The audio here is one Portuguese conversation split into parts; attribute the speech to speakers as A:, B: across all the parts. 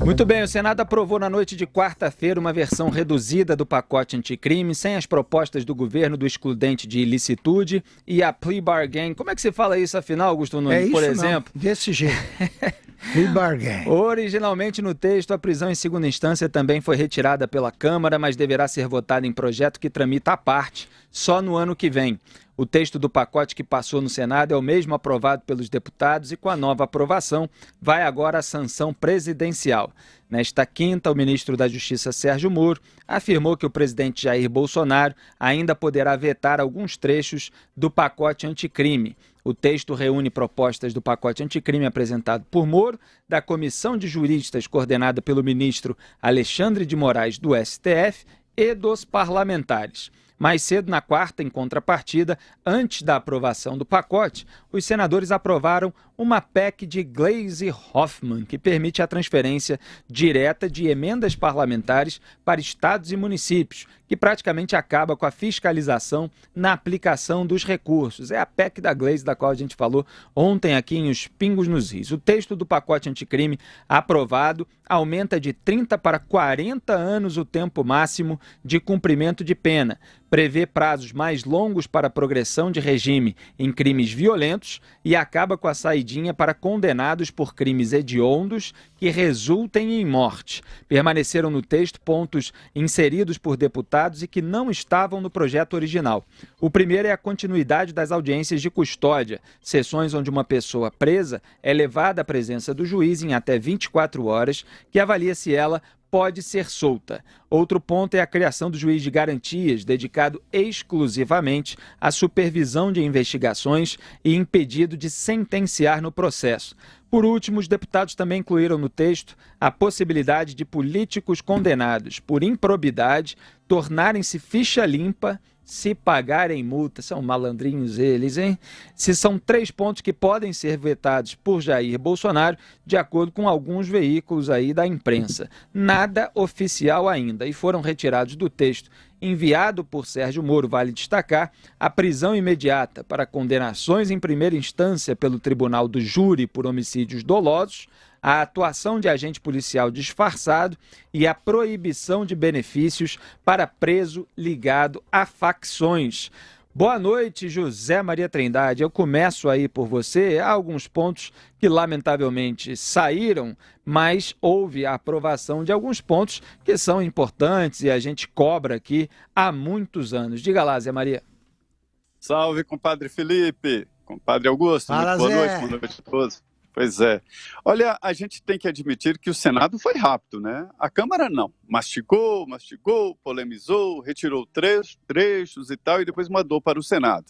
A: Muito bem, o Senado aprovou na noite de quarta-feira uma versão reduzida do pacote anticrime, sem as propostas do governo do excludente de ilicitude e a plea bargain. Como é que se fala isso afinal, Augusto Nunes, por exemplo?
B: Não, desse jeito. Plea bargain.
A: Originalmente no texto, a prisão em segunda instância também foi retirada pela Câmara, mas deverá ser votada em projeto que tramita à parte, só no ano que vem. O texto do pacote que passou no Senado é o mesmo aprovado pelos deputados e, com a nova aprovação, vai agora à sanção presidencial. Nesta quinta, o ministro da Justiça, Sérgio Moro, afirmou que o presidente Jair Bolsonaro ainda poderá vetar alguns trechos do pacote anticrime. O texto reúne propostas do pacote anticrime apresentado por Moro, da Comissão de Juristas coordenada pelo ministro Alexandre de Moraes, do STF, e dos parlamentares. Mais cedo, na quarta, em contrapartida, antes da aprovação do pacote, os senadores aprovaram uma PEC de Gleisi Hoffmann, que permite a transferência direta de emendas parlamentares para estados e municípios, que praticamente acaba com a fiscalização na aplicação dos recursos. É a PEC da Gleisi, da qual a gente falou ontem aqui em Os Pingos nos Is. O texto do pacote anticrime aprovado aumenta de 30 para 40 anos o tempo máximo de cumprimento de pena, prevê prazos mais longos para a progressão de regime em crimes violentos e acaba com a saidinha para condenados por crimes hediondos que resultem em morte. Permaneceram no texto pontos inseridos por deputados e que não estavam no projeto original. O primeiro é a continuidade das audiências de custódia, sessões onde uma pessoa presa é levada à presença do juiz em até 24 horas, que avalia se ela pode ser solta. Outro ponto é a criação do juiz de garantias, dedicado exclusivamente à supervisão de investigações e impedido de sentenciar no processo. Por último, os deputados também incluíram no texto a possibilidade de políticos condenados por improbidade tornarem-se ficha limpa se pagarem multa. São malandrinhos eles, hein? Se são 3 pontos que podem ser vetados por Jair Bolsonaro, de acordo com alguns veículos aí da imprensa. Nada oficial ainda, e foram retirados do texto enviado por Sérgio Moro, vale destacar, a prisão imediata para condenações em primeira instância pelo Tribunal do Júri por homicídios dolosos, a atuação de agente policial disfarçado e a proibição de benefícios para preso ligado a facções. Boa noite, José Maria Trindade. Eu começo aí por você. Há alguns pontos que, lamentavelmente, saíram, mas houve a aprovação de alguns pontos que são importantes e a gente cobra aqui há muitos anos. Diga lá, Zé Maria.
C: Salve, compadre Felipe, compadre Augusto.
B: Fala,
C: muito
B: Zé.
C: boa noite a todos. Pois é. Olha, a gente tem que admitir que o Senado foi rápido, né? A Câmara não. Mastigou, polemizou, retirou trechos e tal, e depois mandou para o Senado.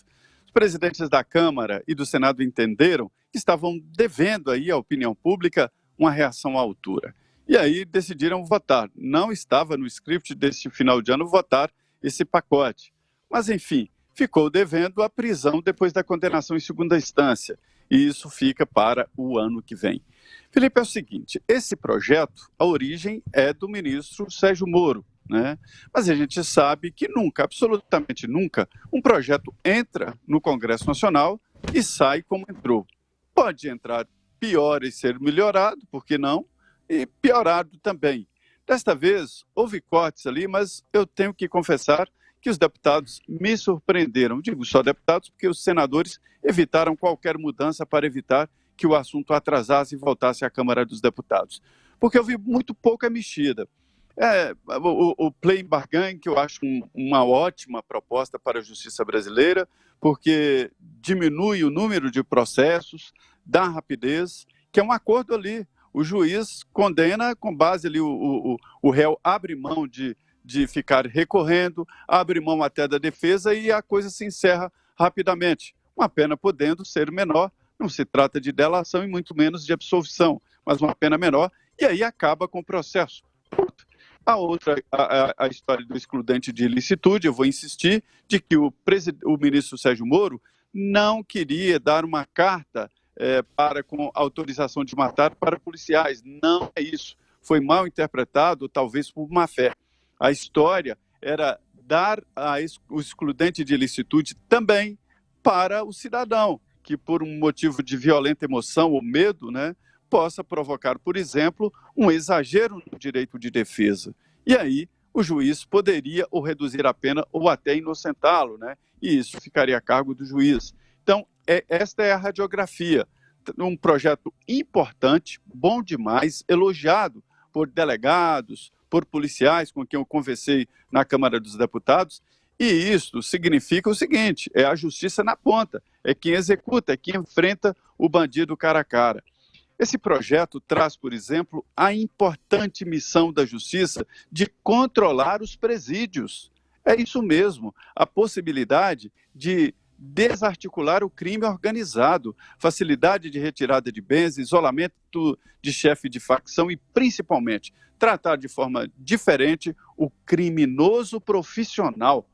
C: Os presidentes da Câmara e do Senado entenderam que estavam devendo aí à opinião pública uma reação à altura. E aí decidiram votar. Não estava no script deste final de ano votar esse pacote. Mas, enfim, ficou devendo a prisão depois da condenação em segunda instância. E isso fica para o ano que vem. Felipe, é o seguinte, esse projeto, a origem é do ministro Sérgio Moro, né? Mas a gente sabe que nunca, absolutamente nunca, um projeto entra no Congresso Nacional e sai como entrou. Pode entrar pior e ser melhorado, por que não? E piorado também. Desta vez, houve cortes ali, mas eu tenho que confessar que os deputados me surpreenderam. Digo só deputados, porque os senadores evitaram qualquer mudança para evitar que o assunto atrasasse e voltasse à Câmara dos Deputados. Porque eu vi muito pouca mexida. O plea bargain, que eu acho uma ótima proposta para a justiça brasileira, porque diminui o número de processos, dá rapidez, que é um acordo ali. O juiz condena com base ali, o réu abre mão de ficar recorrendo, abre mão até da defesa e a coisa se encerra rapidamente. Uma pena podendo ser menor, não se trata de delação e muito menos de absolvição, mas uma pena menor, e aí acaba com o processo. A outra, a história do excludente de ilicitude, eu vou insistir, de que o ministro Sérgio Moro não queria dar uma carta com autorização de matar para policiais. Não é isso. Foi mal interpretado, talvez por má fé. A história era dar o excludente de ilicitude também para o cidadão, que por um motivo de violenta emoção ou medo, né, possa provocar, por exemplo, um exagero no direito de defesa. E aí o juiz poderia ou reduzir a pena ou até inocentá-lo, né? E isso ficaria a cargo do juiz. Então, esta é a radiografia. Um projeto importante, bom demais, elogiado por delegados, por policiais com quem eu conversei na Câmara dos Deputados, e isso significa o seguinte, é a justiça na ponta, é quem executa, é quem enfrenta o bandido cara a cara. Esse projeto traz, por exemplo, a importante missão da justiça de controlar os presídios. É isso mesmo, a possibilidade de desarticular o crime organizado, facilidade de retirada de bens, isolamento de chefe de facção e, principalmente, tratar de forma diferente o criminoso profissional.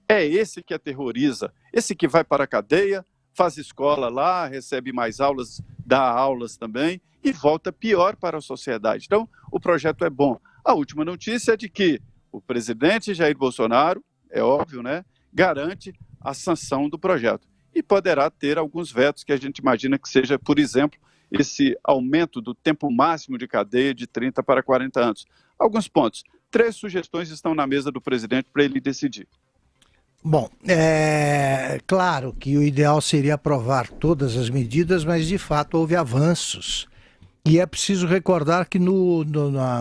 C: É esse que aterroriza, esse que vai para a cadeia, faz escola lá, recebe mais aulas, dá aulas também e volta pior para a sociedade. Então, o projeto é bom. A última notícia é de que o presidente Jair Bolsonaro, é óbvio, né, garante a sanção do projeto. E poderá ter alguns vetos que a gente imagina que seja, por exemplo, esse aumento do tempo máximo de cadeia de 30 para 40 anos. Alguns pontos. 3 sugestões estão na mesa do presidente para ele decidir.
B: Bom, é claro que o ideal seria aprovar todas as medidas, mas de fato houve avanços. E é preciso recordar que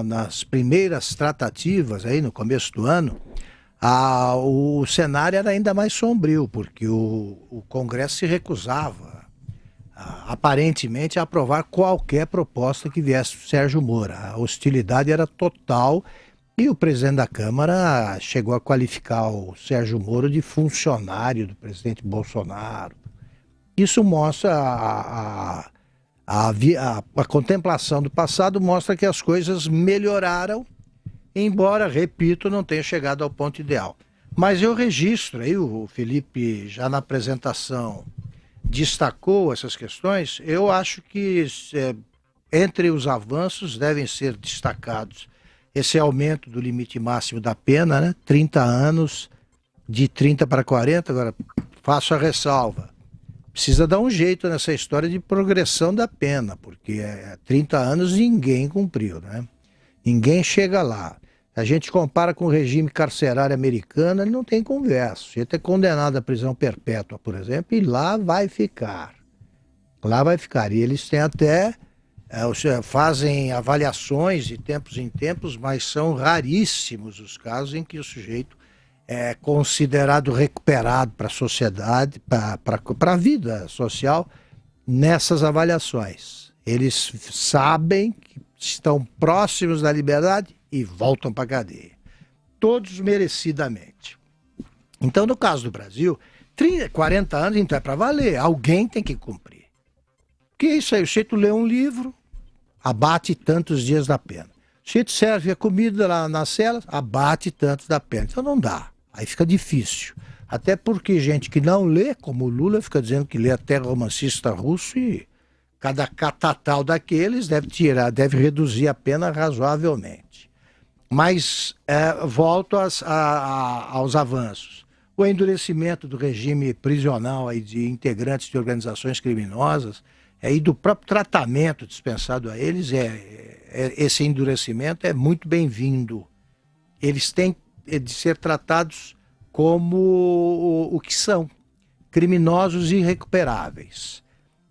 B: nas primeiras tratativas, aí no começo do ano, o cenário era ainda mais sombrio, porque o Congresso se recusava, aparentemente, a aprovar qualquer proposta que viesse do Sérgio Moro. A hostilidade era total e o presidente da Câmara chegou a qualificar o Sérgio Moro de funcionário do presidente Bolsonaro. Isso mostra a contemplação do passado, mostra que as coisas melhoraram, embora, repito, não tenha chegado ao ponto ideal. Mas eu registro, aí o Felipe já na apresentação destacou essas questões, eu acho que entre os avanços devem ser destacados esse aumento do limite máximo da pena, né? 30 anos, de 30 para 40, agora faço a ressalva. Precisa dar um jeito nessa história de progressão da pena, porque 30 anos ninguém cumpriu, né? Ninguém chega lá. A gente compara com o regime carcerário americano, ele não tem conversa. A gente é condenado à prisão perpétua, por exemplo, e lá vai ficar. Lá vai ficar. E eles têm até, fazem avaliações de tempos em tempos, mas são raríssimos os casos em que o sujeito é considerado recuperado para a sociedade, para a vida social, nessas avaliações. Eles sabem que estão próximos da liberdade e voltam para a cadeia. Todos merecidamente. Então, no caso do Brasil, 40 anos, então é para valer. Alguém tem que cumprir. Porque é isso aí, o sujeito lê um livro, abate tantos dias da pena. O sujeito serve a comida lá nas celas, abate tantos da pena. Então não dá. Aí fica difícil. Até porque gente que não lê, como o Lula, fica dizendo que lê até romancista russo e cada catatal daqueles deve reduzir a pena razoavelmente. Mas volto aos avanços. O endurecimento do regime prisional aí de integrantes de organizações criminosas e do próprio tratamento dispensado a eles, esse endurecimento é muito bem-vindo. Eles têm de ser tratados como o que são, criminosos irrecuperáveis.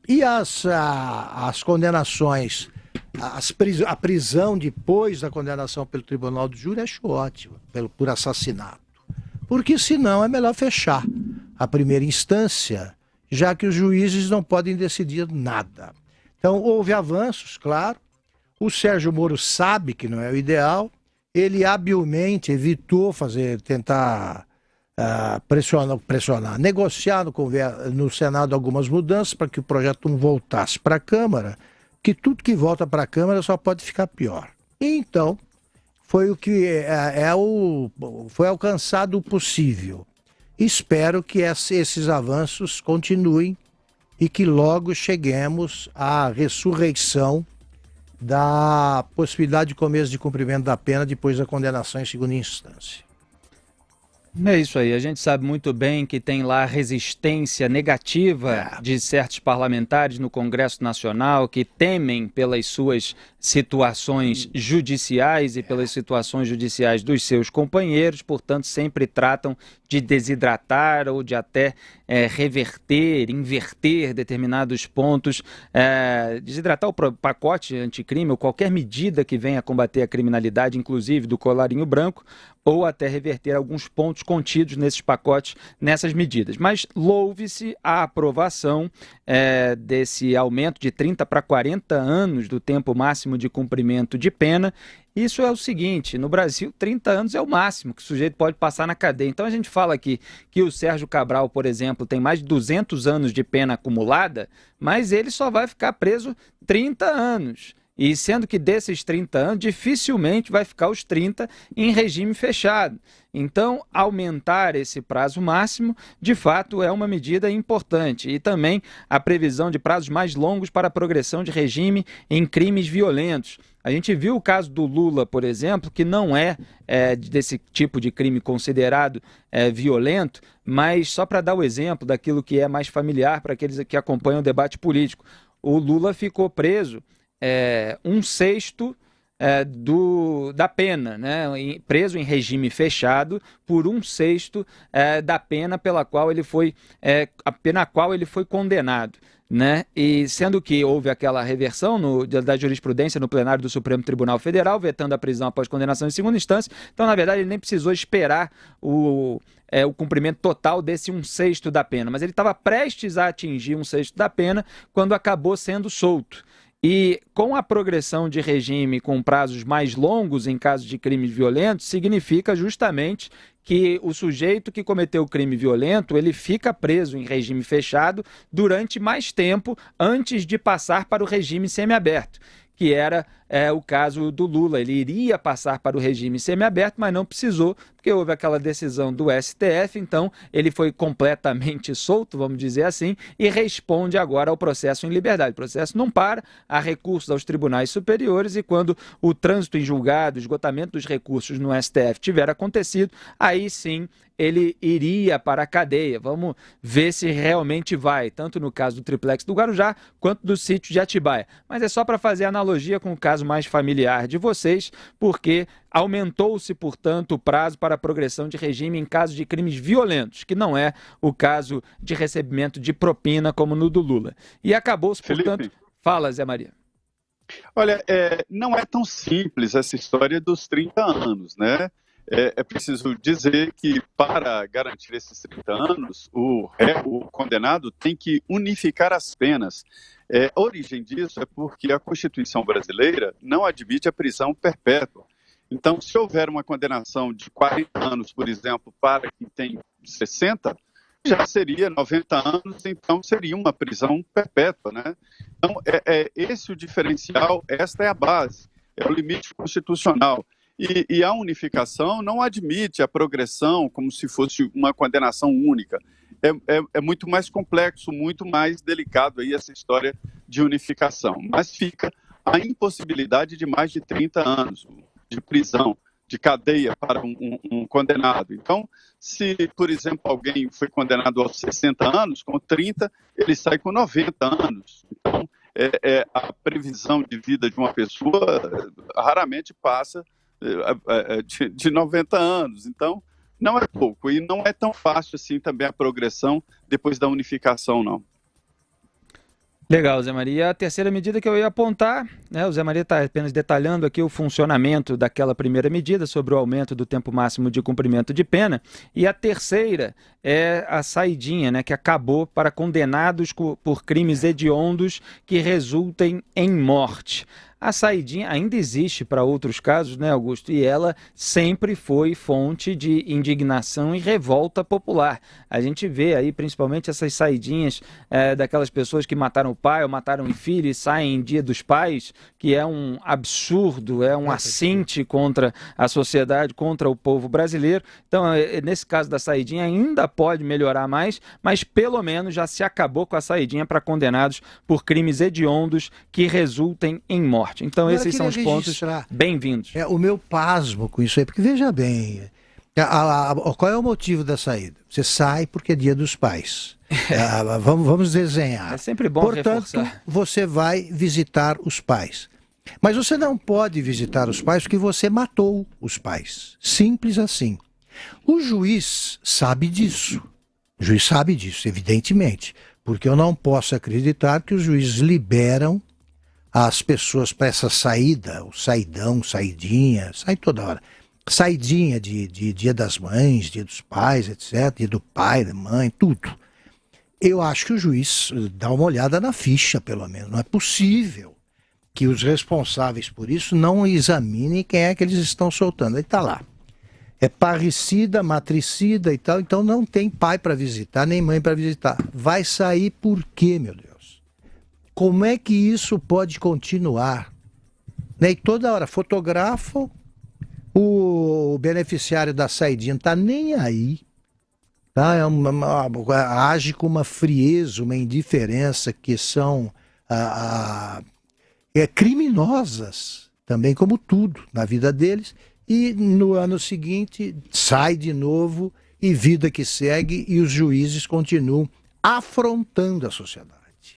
B: E as condenações, a prisão depois da condenação pelo Tribunal do Júri acho ótimo, por assassinato. Porque senão é melhor fechar a primeira instância, já que os juízes não podem decidir nada. Então houve avanços, claro. O Sérgio Moro sabe que não é o ideal. Ele habilmente evitou tentar pressionar, negociar no Senado algumas mudanças para que o projeto não voltasse para a Câmara, que tudo que volta para a Câmara só pode ficar pior. E então, foi o que foi alcançado o possível. Espero que esses avanços continuem e que logo cheguemos à ressurreição da possibilidade de começo de cumprimento da pena depois da condenação em segunda instância.
A: É isso aí, a gente sabe muito bem que tem lá resistência negativa de certos parlamentares no Congresso Nacional que temem pelas suas situações judiciais e pelas situações judiciais dos seus companheiros, portanto sempre tratam de desidratar ou de até reverter, inverter determinados pontos, desidratar o pacote anticrime ou qualquer medida que venha a combater a criminalidade, inclusive do colarinho branco, ou até reverter alguns pontos contidos nesses pacotes, nessas medidas. Mas louve-se a aprovação desse aumento de 30 para 40 anos do tempo máximo de cumprimento de pena. Isso é o seguinte, no Brasil 30 anos é o máximo que o sujeito pode passar na cadeia. Então a gente fala aqui que o Sérgio Cabral, por exemplo, tem mais de 200 anos de pena acumulada, mas ele só vai ficar preso 30 anos. E sendo que desses 30 anos, dificilmente vai ficar os 30 em regime fechado. Então, aumentar esse prazo máximo, de fato, é uma medida importante. E também a previsão de prazos mais longos para a progressão de regime em crimes violentos. A gente viu o caso do Lula, por exemplo, que não é desse tipo de crime considerado violento, mas só para dar o exemplo daquilo que é mais familiar para aqueles que acompanham o debate político. O Lula ficou preso 1/6 da pena, né? Preso em regime fechado por 1/6 da pena pela qual ele foi, a pena a qual ele foi condenado. Né? E sendo que houve aquela reversão da jurisprudência no plenário do Supremo Tribunal Federal, vetando a prisão após condenação em segunda instância, então, na verdade, ele nem precisou esperar o cumprimento total desse 1/6 da pena, mas ele estava prestes a atingir 1/6 da pena quando acabou sendo solto. E com a progressão de regime com prazos mais longos em caso de crimes violentos, significa justamente que o sujeito que cometeu o crime violento, ele fica preso em regime fechado durante mais tempo antes de passar para o regime semiaberto, que era o caso do Lula. Ele iria passar para o regime semiaberto, mas não precisou, porque houve aquela decisão do STF, então ele foi completamente solto, vamos dizer assim, e responde agora ao processo em liberdade. O processo não para, há recursos aos tribunais superiores e quando o trânsito em julgado, o esgotamento dos recursos no STF tiver acontecido, aí sim ele iria para a cadeia. Vamos ver se realmente vai, tanto no caso do triplex do Guarujá, quanto do sítio de Atibaia. Mas é só para fazer analogia com o caso mais familiar de vocês, porque aumentou-se, portanto, o prazo para a progressão de regime em caso de crimes violentos, que não é o caso de recebimento de propina como no do Lula. E acabou-se, portanto... Fala, Zé Maria.
C: Olha, não é tão simples essa história dos 30 anos, né? É preciso dizer que, para garantir esses 30 anos, o condenado tem que unificar as penas. A origem disso é porque a Constituição brasileira não admite a prisão perpétua. Então, se houver uma condenação de 40 anos, por exemplo, para quem tem 60, já seria 90 anos, então seria uma prisão perpétua, né? Então, esse o diferencial, esta é a base, é o limite constitucional. E a unificação não admite a progressão como se fosse uma condenação única. É muito mais complexo, muito mais delicado aí essa história de unificação. Mas fica a impossibilidade de mais de 30 anos de prisão, de cadeia para um condenado. Então, se, por exemplo, alguém foi condenado aos 60 anos, com 30, ele sai com 90 anos. Então, a previsão de vida de uma pessoa raramente passa de 90 anos, então não é pouco e não é tão fácil assim também a progressão depois da unificação, não.
A: Legal, Zé Maria. A terceira medida que eu ia apontar, né, o Zé Maria está apenas detalhando aqui o funcionamento daquela primeira medida sobre o aumento do tempo máximo de cumprimento de pena, e a terceira é a saidinha, né, que acabou para condenados por crimes hediondos que resultem em morte. A saidinha ainda existe para outros casos, né, Augusto? E ela sempre foi fonte de indignação e revolta popular. A gente vê aí principalmente essas saidinhas daquelas pessoas que mataram o pai ou mataram o filho e saem em Dia dos Pais, que é um absurdo, é um assinte contra a sociedade, contra o povo brasileiro. Então, nesse caso da saidinha, ainda pode melhorar mais, mas pelo menos já se acabou com a saidinha para condenados por crimes hediondos que resultem em morte. Então, esses são os pontos bem-vindos.
B: O meu pasmo com isso aí, porque veja bem, Qual é o motivo da saída? Você sai porque é Dia dos Pais. Vamos desenhar.
A: É sempre bom
B: Portanto,
A: reforçar.
B: você vai visitar os pais. Mas você não pode visitar os pais porque você matou os pais. Simples assim. O juiz sabe disso. O juiz sabe disso, evidentemente. Porque eu não posso acreditar que os juízes liberam as pessoas para essa saída, o saidão, saidinha, sai toda hora. Saidinha de Dia das Mães, Dia dos Pais, etc. Dia do pai, da mãe, tudo. Eu acho que o juiz dá uma olhada na ficha, pelo menos. Não é possível que os responsáveis por isso não examinem quem é que eles estão soltando. Aí está lá. É parricida, matricida e tal, então não tem pai para visitar, nem mãe para visitar. Vai sair por quê, meu Deus? Como é que isso pode continuar? Né? E toda hora fotografam, o beneficiário da saidinha não está nem aí. Tá? Age com uma frieza, uma indiferença que são criminosas, também como tudo na vida deles. E no ano seguinte sai de novo e vida que segue e os juízes continuam afrontando a sociedade.